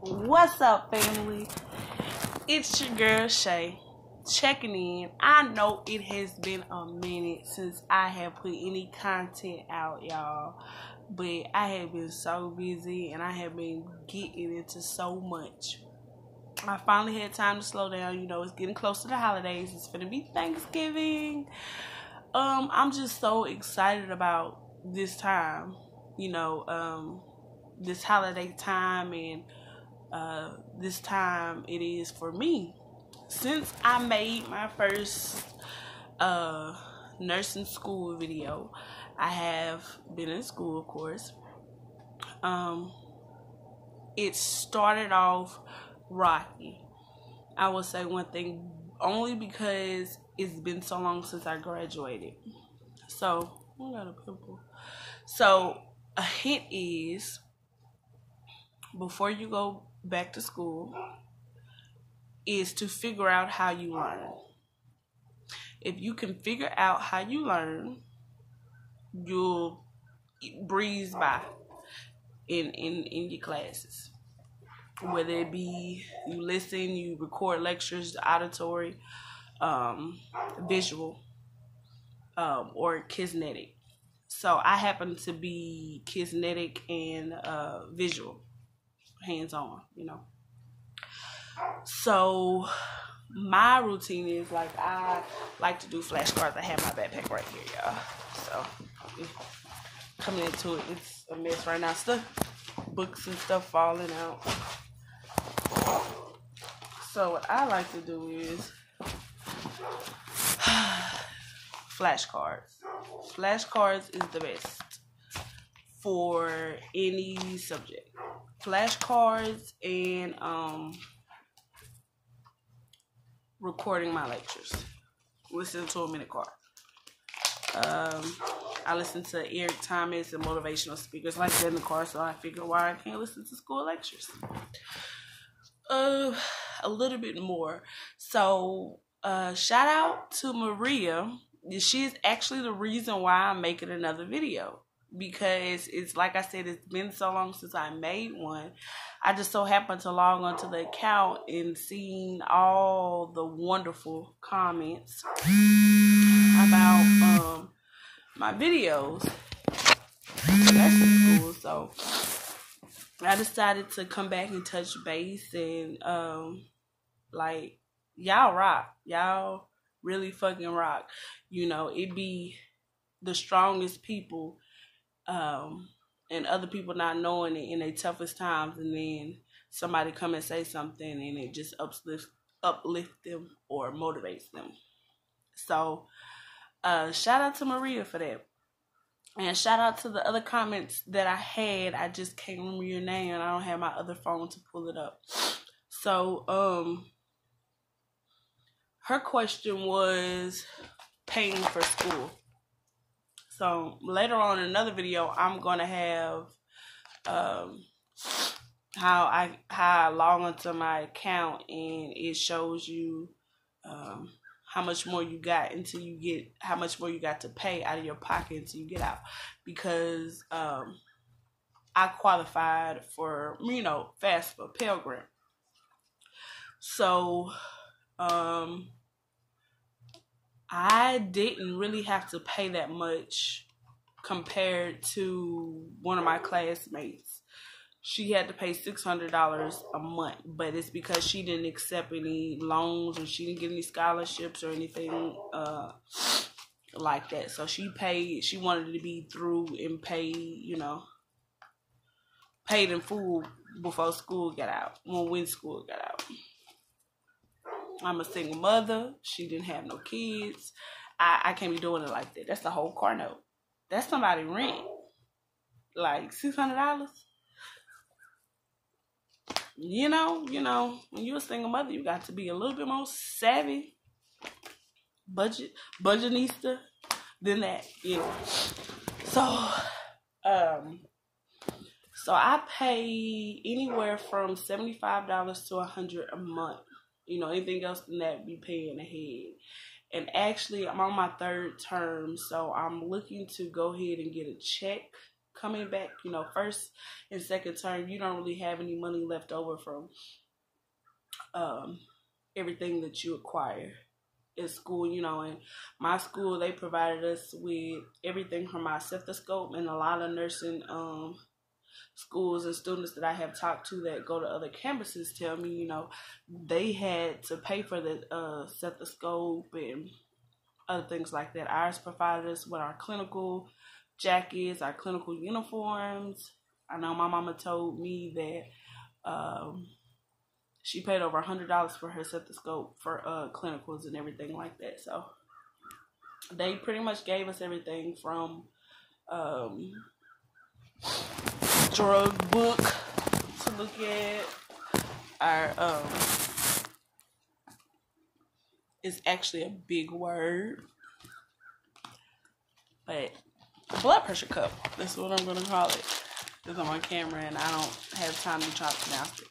What's up, family? It's your girl Shay checking in. I know it has been a minute since I have put any content out, y'all, but I have been so busy and I have been getting into so much. I finally had time to slow down. You know, it's getting close to the holidays. It's gonna be Thanksgiving. I'm just so excited about this time. This holiday time and this time it is for me. Since I made my first nursing school video, I have been in school, of course. It started off rocky. I will say one thing, only because it's been so long since I graduated. So, I got a pimple. So, a hint is, before you go back to school, is to figure out how you learn. If you can figure out how you learn, you'll breeze by in your classes. Whether it be you listen, you record lectures, auditory, visual, or kinetic. So I happen to be kinetic and visual, hands-on, So my routine is I like to do flashcards. I have my backpack right here, y'all. So coming into it, it's a mess right now. Books and stuff falling out. So what I like to do is flashcards. Flashcards is the best for any subject. Flashcards and recording my lectures. Listen to them in the car. I listen to Eric Thomas and motivational speakers like that in the car, so I figure why I can't listen to school lectures. A little bit more. So, shout out to Maria. She's actually the reason why I'm making another video. Because it's like I said, it's been so long since I made one. I just so happened to log onto the account and seeing all the wonderful comments about my videos. That's cool. So I decided to come back and touch base and y'all rock. Y'all really fucking rock. It be the strongest people and other people not knowing it in their toughest times, and then somebody come and say something and it just uplift them or motivates them. So shout out to Maria for that. And shout out to the other comments that I had. I just can't remember your name and I don't have my other phone to pull it up. So her question was paying for school. So later on in another video, I'm gonna have how I log onto my account and it shows you how much more you got until you get, how much more you got to pay out of your pocket until you get out. Because I qualified for FAFSA, Pell Grant. So I didn't really have to pay that much compared to one of my classmates. She had to pay $600 a month, but it's because she didn't accept any loans or she didn't get any scholarships or anything like that. So she wanted to be through and paid in full before school got out, when school got out. I'm a single mother. She didn't have no kids. I can't be doing it like that. That's the whole car note. That's somebody rent. Like $600. When you're a single mother, you got to be a little bit more savvy, budgetista than that. So I pay anywhere from $75 to $100 a month. Anything else than that, be paying ahead. And actually, I'm on my third term, so I'm looking to go ahead and get a check coming back, you know, first and second term, you don't really have any money left over from everything that you acquire in school, you know. And my school, they provided us with everything from our stethoscope, and a lot of nursing schools and students that I have talked to that go to other campuses tell me, you know, they had to pay for the stethoscope and other things like that. Ours provided us with our clinical jackets, our clinical uniforms. I know my mama told me that she paid over $100 for her stethoscope for clinicals and everything like that. So they pretty much gave us everything from drug book to look at. Our it's actually a big word, but blood pressure cup. That's what I'm gonna call it. It's on my camera, and I don't have time to try to pronounce it.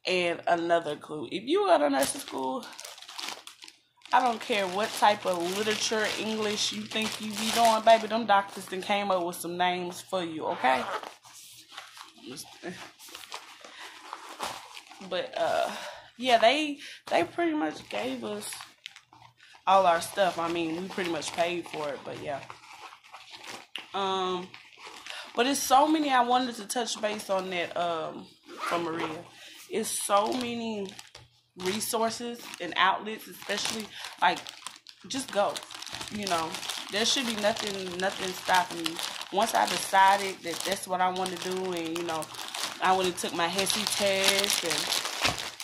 And another clue: if you go to nursing school, I don't care what type of literature, English you think you be doing, baby. Them doctors then came up with some names for you, okay? But yeah, they pretty much gave us all our stuff. I mean, we pretty much paid for it, but yeah. But it's so many. I wanted to touch base on that from Maria. It's so many resources and outlets, especially, like, just go. You know, there should be nothing stopping me. Once I decided that that's what I want to do, and, you know, I went and took my HESI test, and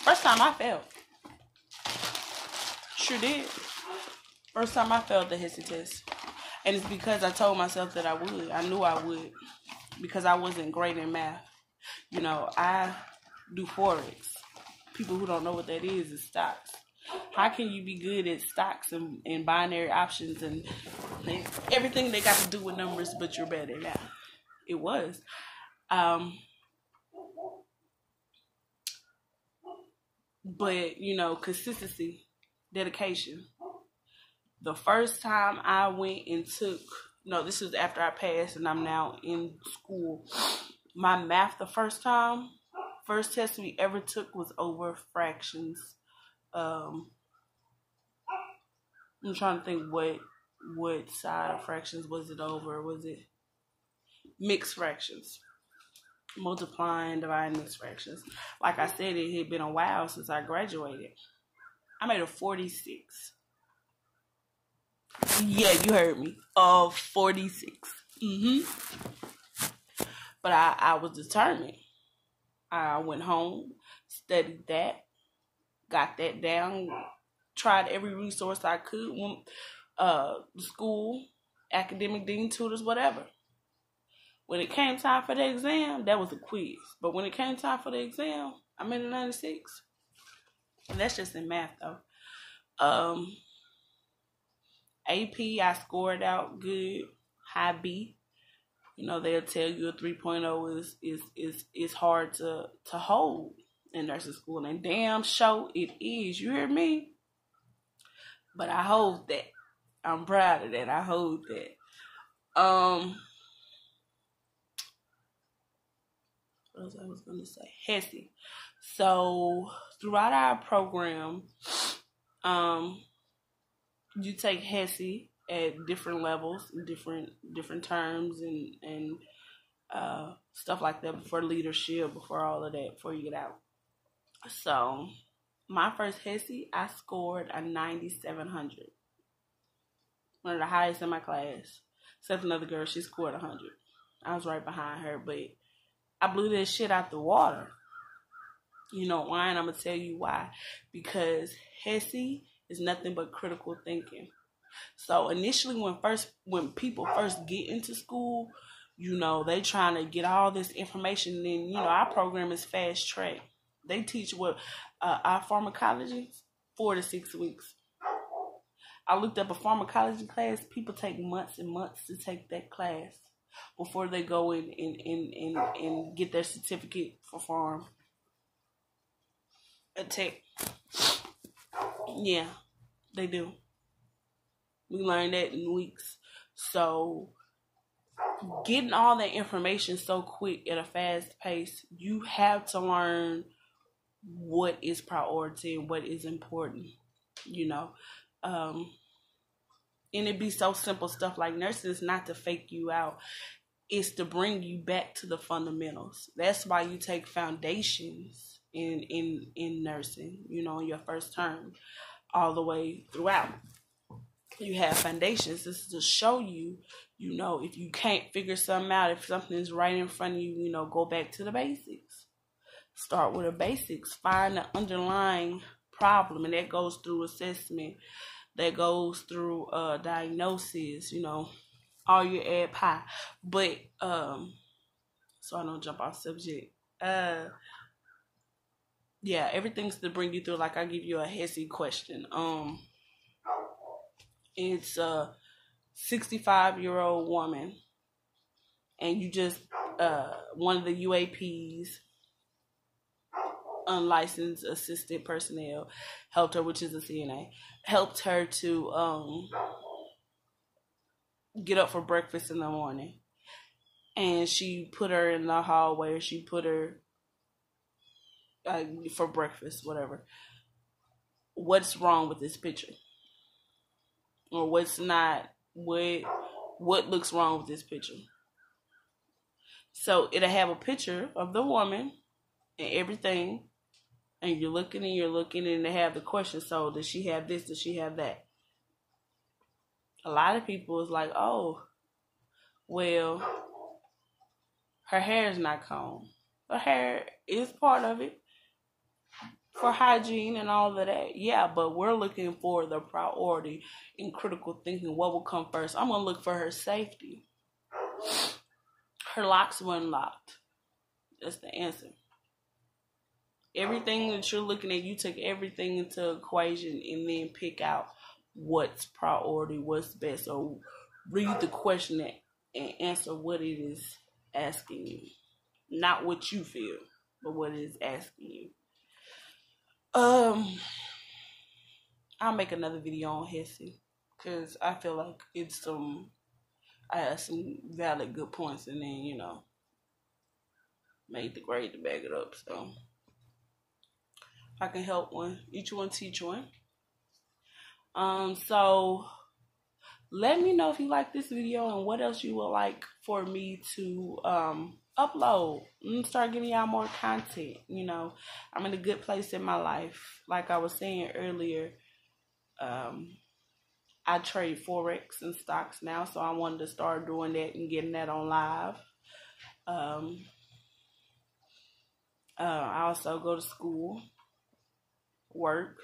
first time I failed. Sure did. First time I failed the HESI test. And it's because I told myself that I would. I knew I would. Because I wasn't great in math. You know, I do Forex. People who don't know what that is stocks. How can you be good at stocks and binary options and everything they got to do with numbers, but you're bad at math? It was. But, you know, consistency, dedication. The first time I went and took, no, this was after I passed and I'm now in school. My math the first test we ever took was over fractions. I'm trying to think what side of fractions was it over? Was it mixed fractions? Multiplying, dividing, mixed fractions. Like I said, it had been a while since I graduated. I made a 46. Yeah, you heard me. 46. But I was determined. I went home, studied that, got that down, tried every resource I could. Went, school, academic dean, tutors, whatever. When it came time for the exam, that was a quiz. But when it came time for the exam, I made a 96. And that's just in math, though. AP, I scored out good, high B. You know, they'll tell you a 3.0 is hard to hold in nursing school. And damn sure it is. You hear me? But I hold that. I'm proud of that. I hold that. What else I was going to say? HESI. So, throughout our program, you take HESI at different levels, different terms, and stuff like that, before leadership, before all of that, before you get out. So, my first HESI, I scored a 9,700. One of the highest in my class. Except another girl, she scored 100. I was right behind her, but I blew that shit out the water. You know why? And I'm going to tell you why. Because HESI is nothing but critical thinking. So initially when people first get into school, you know, they trying to get all this information. And, you know, our program is fast track. They teach what our pharmacology, 4 to 6 weeks. I looked up a pharmacology class. People take months and months to take that class before they go in and get their certificate for pharm. A tech. Yeah, they do. We learned that in weeks. So getting all that information so quick at a fast pace, you have to learn what is priority and what is important, you know. And it be so simple stuff like nursing is not to fake you out. It's to bring you back to the fundamentals. That's why you take foundations in nursing, you know, in your first term, all the way throughout. You have foundations. This is to show you, you know, if you can't figure something out, if something is right in front of you, you know, go back to the basics. Start with the basics. Find the underlying problem, and that goes through assessment. That goes through diagnosis, you know, all your ad pie. But so I don't jump off subject. Yeah, everything's to bring you through. Like, I give you a HESI question. It's a 65-year-old woman, and you just one of the UAPs, unlicensed assisted personnel, helped her, which is a CNA, helped her to get up for breakfast in the morning. And she put her in the hallway, or she put her for breakfast, whatever. What's wrong with this picture? Or what's not, what looks wrong with this picture? So it'll have a picture of the woman and everything, and you're looking and they have the question, so does she have this, does she have that? A lot of people is like, oh, well, her hair is not combed. Her hair is part of it for hygiene and all of that. Yeah, but we're looking for the priority in critical thinking. What will come first? I'm going to look for her safety. Her locks weren't locked. That's the answer. Everything that you're looking at, you take everything into equation and then pick out what's priority, what's best. So read the question and answer what it is asking you. Not what you feel, but what it is asking you. I'll make another video on HESI, because I feel like I have some valid good points, and then, you know, made the grade to back it up. So if I can help one, each one teach one. So let me know if you like this video and what else you would like for me to upload and start giving y'all more content. You know, I'm in a good place in my life. Like I was saying earlier, I trade Forex and stocks now, so I wanted to start doing that and getting that on live. I also go to school, work,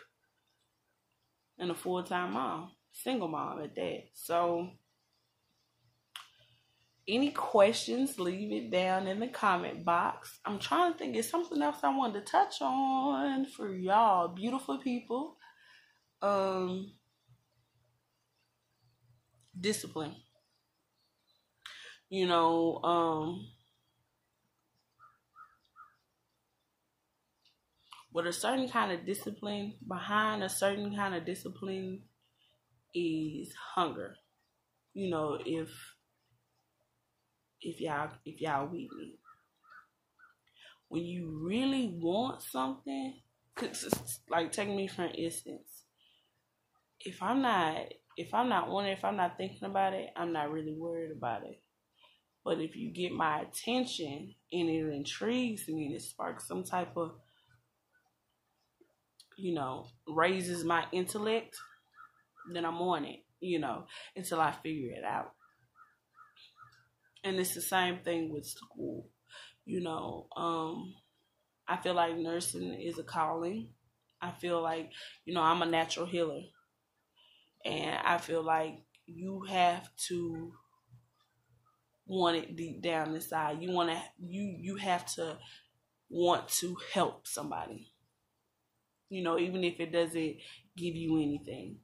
and a full-time mom, single mom at that. So any questions, leave it down in the comment box. I'm trying to think, is something else I wanted to touch on for y'all beautiful people. Discipline. You know, with a certain kind of discipline, behind a certain kind of discipline is hunger. You know, if y'all with me, when you really want something, like take me for instance, if I'm not wanting, if I'm not thinking about it, I'm not really worried about it. But if you get my attention and it intrigues me and it sparks some type of, you know, raises my intellect, then I'm on it, you know, until I figure it out. And it's the same thing with school. You know, I feel like nursing is a calling. I feel like, you know, I'm a natural healer. And I feel like you have to want it deep down inside. You have to want to help somebody. You know, even if it doesn't give you anything,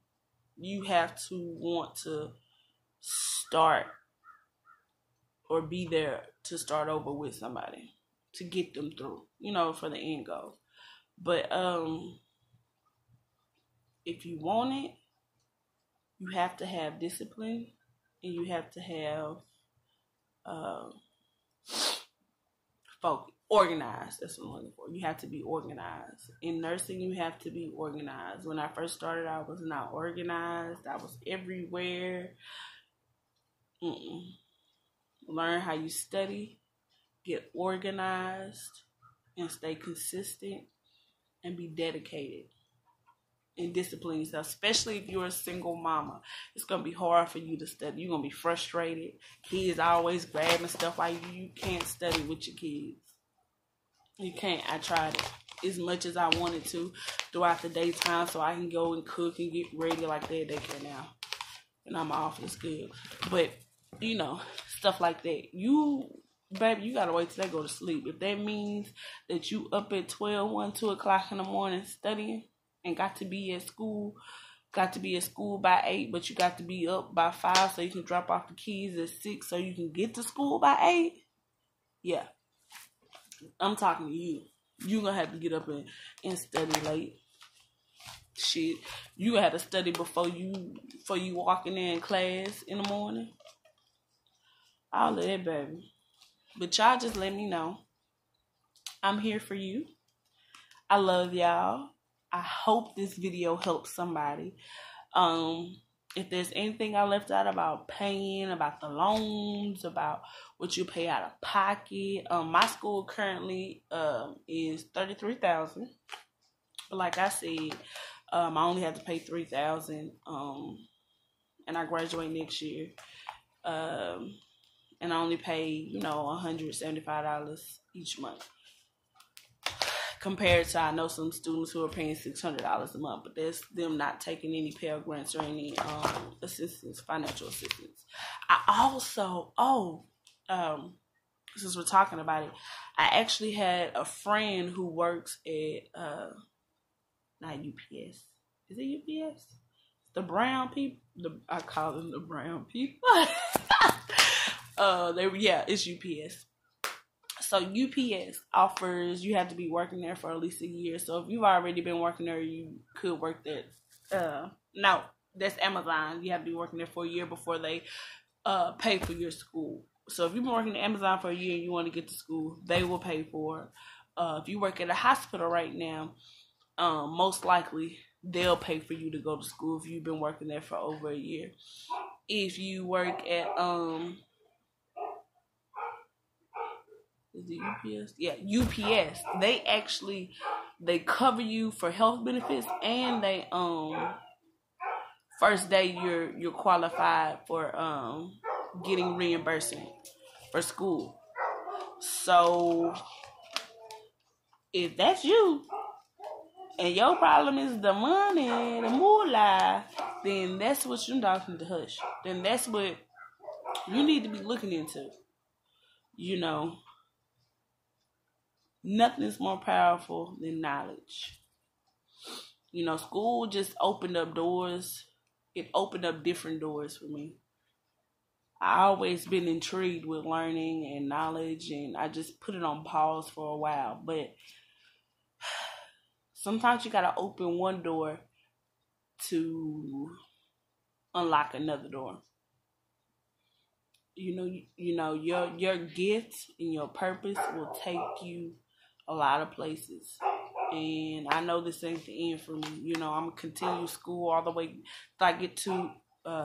you have to want to start or be there to start over with somebody to get them through, you know, for the end goal. But if you want it, you have to have discipline, and you have to have focus. Organized. That's what I'm looking for. You have to be organized. In nursing, you have to be organized. When I first started, I was not organized. I was everywhere. Learn how you study, get organized, and stay consistent, and be dedicated and discipline yourself. Especially if you're a single mama, it's gonna be hard for you to study. You're gonna be frustrated. Kids always grabbing stuff while you can't study with your kids. You can't. I tried it as much as I wanted to throughout the daytime so I can go and cook and get ready like that. They can now. And I'm off. It's good. But, you know, stuff like that. Baby, you got to wait till they go to sleep. If that means that you up at 12, 1, 2 o'clock in the morning studying and got to be at school by 8, but you got to be up by 5 so you can drop off the keys at 6 so you can get to school by 8. Yeah. I'm talking to you. You gonna have to get up and study late. Shit. You gonna have to study before you walking in class in the morning. All of that, baby. But y'all just let me know. I'm here for you. I love y'all. I hope this video helps somebody. If there's anything I left out about paying, about the loans, about what you pay out of pocket, my school currently is $33,000. But like I said, I only have to pay $3,000, and I graduate next year. And I only pay, $175 each month. Compared to, I know some students who are paying $600 a month, but that's them not taking any Pell Grants or any assistance, financial assistance. I also, since we're talking about it, I actually had a friend who works at, not UPS. Is it UPS? The brown people? I call them the brown people. It's UPS. So UPS offers, you have to be working there for at least a year. So if you've already been working there, you could work there. No, that's Amazon. You have to be working there for a year before they pay for your school. So if you've been working at Amazon for a year and you want to get to school, they will pay for it. If you work at a hospital right now, most likely they'll pay for you to go to school if you've been working there for over a year. If you work at is it UPS? Yeah, UPS. They cover you for health benefits, and they first day you're qualified for getting reimbursement for school. So if that's you and your problem is the money, the moolah, then that's what you're talking to hush. Then that's what you need to be looking into. Nothing is more powerful than knowledge. School just opened up doors. It opened up different doors for me. I always been intrigued with learning and knowledge, and I just put it on pause for a while. But sometimes you gotta open one door to unlock another door. Your gift and your purpose will take you a lot of places. And I know this ain't the end for me. I'm going to continue school all the way till I get to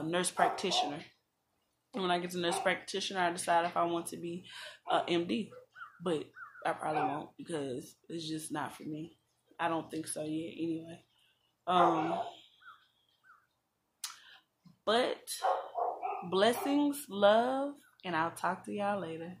nurse practitioner. And when I get to nurse practitioner, I decide if I want to be MD. But I probably won't, because it's just not for me. I don't think so yet anyway. But blessings, love, and I'll talk to y'all later.